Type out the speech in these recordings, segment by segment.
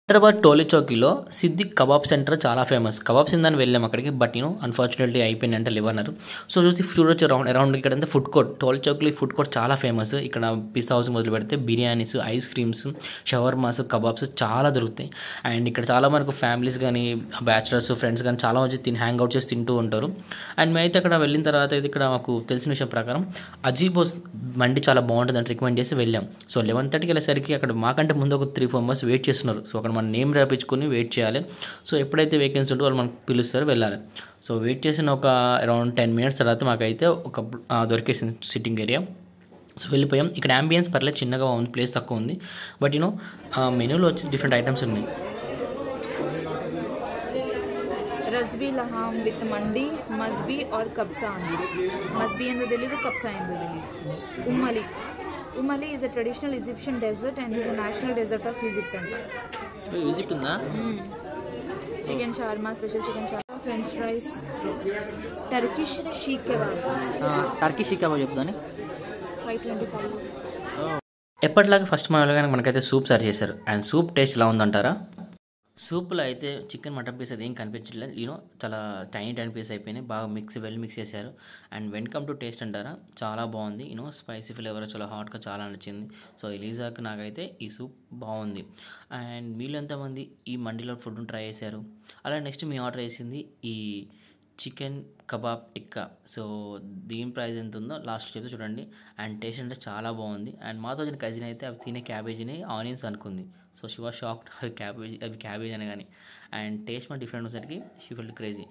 Hyderabad టోలీ చౌకీలో Siddique kebab centre చాలా famous. Kebabs తిందామని వెళ్ళాం అక్కడికి. బట్ అన్ఫార్చునేట్లీ అయిపోయింది అంటే లివర్. సో చూసి ఫ్లూర్ వచ్చి అరౌండ్ ఇక్కడ ఫుడ్ కోర్ట్, టోలీ చౌక్లో ఫుడ్ కోర్ట్ చాలా ఫేమస్. ఇక్కడ పిజ్జా హౌస్ మొదలు పెడితే biryanis, ice creams, shawarmas, kebabs చాలా దొరుకుతాయి. అండ్ ఇక్కడ చాలా మనకు ఫ్యామిలీస్ కానీ, బ్యాచులర్స్, ఫ్రెండ్స్ కానీ చాలా మంది హ్యాంగ్ అవుట్ చేసి తింటూ ఉంటారు. అండ్ మేమైతే అక్కడ వెళ్ళిన తర్వాత అయితే ఇక్కడ మాకు తెలిసిన విషయం ప్రకారం అజీబోస్ మండి చాలా బాగుంటుందని రికమెండ్ చేసి వెళ్ళాం. సో 11:30కి వెళ్ళేసరికి అక్కడ మాకంటే ముందు ఒక 3-4 మెంబర్స్ వెయిట్ చేస్తున్నారు. సో అక్కడ మన నేమ్ రాపించుకొని వెయిట్ చేయాలి. సో ఎప్పుడైతే వేకెన్సీ ఉంటే వాళ్ళు మనకు పిలుస్తారో వెళ్ళాలి. సో వెయిట్ చేసిన ఒక అరౌండ్ 10 మినిట్స్ తర్వాత మాకైతే ఒక దొరికేసింది సిట్టింగ్ ఏరియా. సో వెళ్ళిపోయాం. ఇక్కడ అంబియన్స్ పర్లేదు, చిన్నగా ఉంది, ప్లేస్ తక్కువ ఉంది. బట్ మెనూలో వచ్చి డిఫరెంట్ ఐటమ్స్ ఉన్నాయి. रसबी लहाम विथ मंडी, मस्बी और कब्सा अंडी. मस्बी ಎಂದು ತಿಳಿದು ಕಬ್ಸಾ ಎಂದು ತಿಳಿದು. ಉಮ್ಮಲಿ. ಉಮ್ಮಲಿ is a traditional Egyptian dessert and is a national dessert of Egypt ಅಂತ. ఈజిప్ట్ ఉందా? Chicken షార్మా, special chicken షార్మా, French fries, Turkish షీక్ kebab. Turkish షీక్ kebab చెప్తాను. 525. ఎప్పటిలాగా ఫస్ట్ మనకైతే సూప్ సర్వ్ చేశారు. అండ్ సూప్ టేస్ట్ ఎలా ఉందంటారా? సూప్లో అయితే చికెన్, మటన్ పీస్ అది ఏం కనిపించట్లేదు. చాలా టైనీ పీస్ అయిపోయినాయి. బాగా వెల్ మిక్స్ చేశారు. అండ్ వెల్కమ్ టు టేస్ట్ అంటారా, చాలా బాగుంది. స్పైసీ ఫ్లేవర్ చాలా హాట్గా చాలా నచ్చింది. సో ఎలీజాకి నాకైతే ఈ సూప్ బాగుంది. అండ్ వీళ్ళు ఎంతమంది ఈ మండీలో ఫుడ్ని ట్రై చేశారు? అలా నెక్స్ట్ మీ ఆర్డర్ చేసింది ఈ చికెన్ కబాబ్ టిక్కా. సో దీని ప్రైస్ ఎంత ఉందో లాస్ట్ చెప్తే చూడండి. అండ్ టేస్ట్ అంటే చాలా బాగుంది. అండ్ మాతో వచ్చిన కజిన్ అయితే అవి తినే క్యాబేజీని ఆనియన్స్ అనుకుంది. సో షీ వాజ్ షాక్డ్, అవి క్యాబేజ్ అని కానీ. అండ్ టేస్ట్ మన డిఫరెంట్ వచ్చేసరికి షీ ఫెల్ట్ క్రేజీ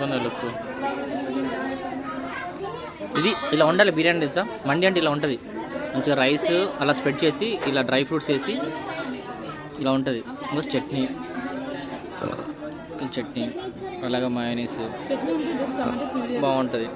ఉంది లుక్. ఇది ఇలా ఉండాలి బిర్యానీ తెలుసా? మండి అంటే ఇలా ఉంటుంది. మంచిగా రైస్ అలా స్ప్రెడ్ చేసి ఇలా డ్రై ఫ్రూట్స్ వేసి ఇలా ఉంటుంది. ఇంకా చట్నీ అలాగే మయోనీస్ బాగుంటుంది.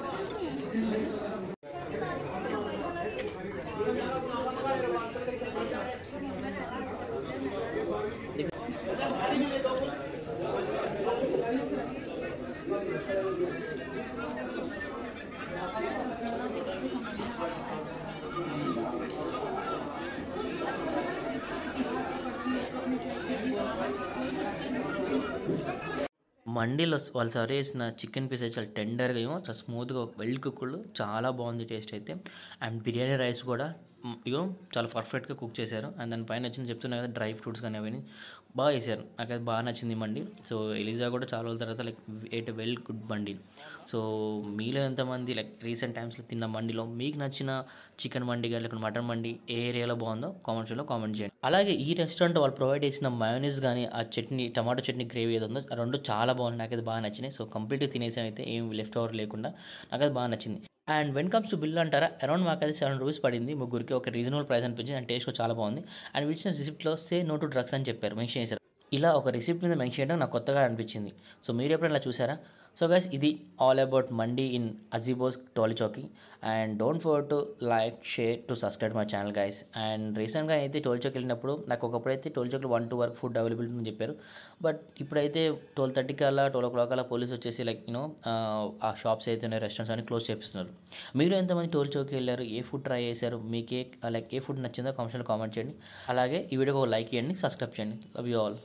మండీలో వాళ్ళు సర్వ్ చేసిన చికెన్ పీస్ అయితే చాలా టెండర్గా చాలా స్మూత్గా వెల్ కుక్డ్, చాలా బాగుంది టేస్ట్ అయితే. అండ్ బిర్యానీ రైస్ కూడా చాలా పర్ఫెక్ట్గా కుక్ చేశారు. అండ్ దాని పైన వచ్చింది చెప్తున్నా కదా, డ్రై ఫ్రూట్స్ కానీ అవన్నీ బాగా చేశారు. నాకైతే బాగా నచ్చింది మండి. సో ఎలిజా కూడా చాలా రోజుల తర్వాత at well good mandi. So మీలో ఎంతమంది రీసెంట్ టైమ్స్లో తిన్న మండిలో మీకు నచ్చిన చికెన్ మండి కానీ లేకపోతే మటన్ మండి ఏ ఏరియాలో బాగుందో కామెంట్స్లో కామెంట్ చేయండి. అలాగే ఈ రెస్టారెంట్ వాళ్ళు ప్రొవైడ్ చేసిన మయోనీస్ కానీ ఆ చట్నీ, టమాటో చట్నీ గ్రేవీ ఏదో ఉందో ఆ రెండు చాలా బాగుంది. నాకైతే బాగా నచ్చినాయి. సో కంప్లీట్గా తినేసాను అయితే, ఏం లెఫ్ట్ ఓవర్ లేకుండా. నాకైతే బాగా నచ్చింది. And when comes to bill అంటారా, అరౌండ్ మాకైతే 7 రూపీస్ పడింది ముగ్గురికి. ఒక రీజనబుల్ ప్రైస్ అనిపించింది. అండ్ టేస్ట్ చాలా బాగుంది. అండ్ ఇచ్చిన రిసిప్ట్లో సే నో టు డ్రగ్స్ అని చెప్పారు, మెన్షన్ చేశారు. ఇలా ఒక రిసిప్ట్ మీద మెన్షన్ చేయడం నాకు కొత్తగా అనిపించింది. సో మీరు ఎప్పుడైనా చూసారా? సో గైస్, ఇది ఆల్ అబౌట్ మండి ఇన్ అజీబోస్ Tolichowki. And don't forget to like, share, to subscribe my channel guys. అండ్ రీసెంట్గా అయితే టోలీ చౌక్ వెళ్ళినప్పుడు నాకు ఒకప్పుడైతే టోలీ చౌక్లో 1-2 వరకు ఫుడ్ అవైలబిలిటీ అని చెప్పారు. బట్ ఇప్పుడైతే 12:30 కల్లా 12 o'clock కల్లా పోలీసు వచ్చేసి ఆ షాప్స్ అయితే ఉన్నాయి, రెస్టారెంట్స్ అన్ని క్లోజ్ చేపిస్తున్నారు. మీరు ఎంతమంది టోలీ చౌక్కి వెళ్ళారు? ఏ ఫుడ్ ట్రై చేశారు? మీకే ఏ ఫుడ్ నచ్చిందో కామెంట్స్లో కామెంట్ చేయండి. అలాగే ఈ వీడియోకి ఒక లైక్ చేయండి, సబ్స్క్రైబ్ చేయండి. Love you all.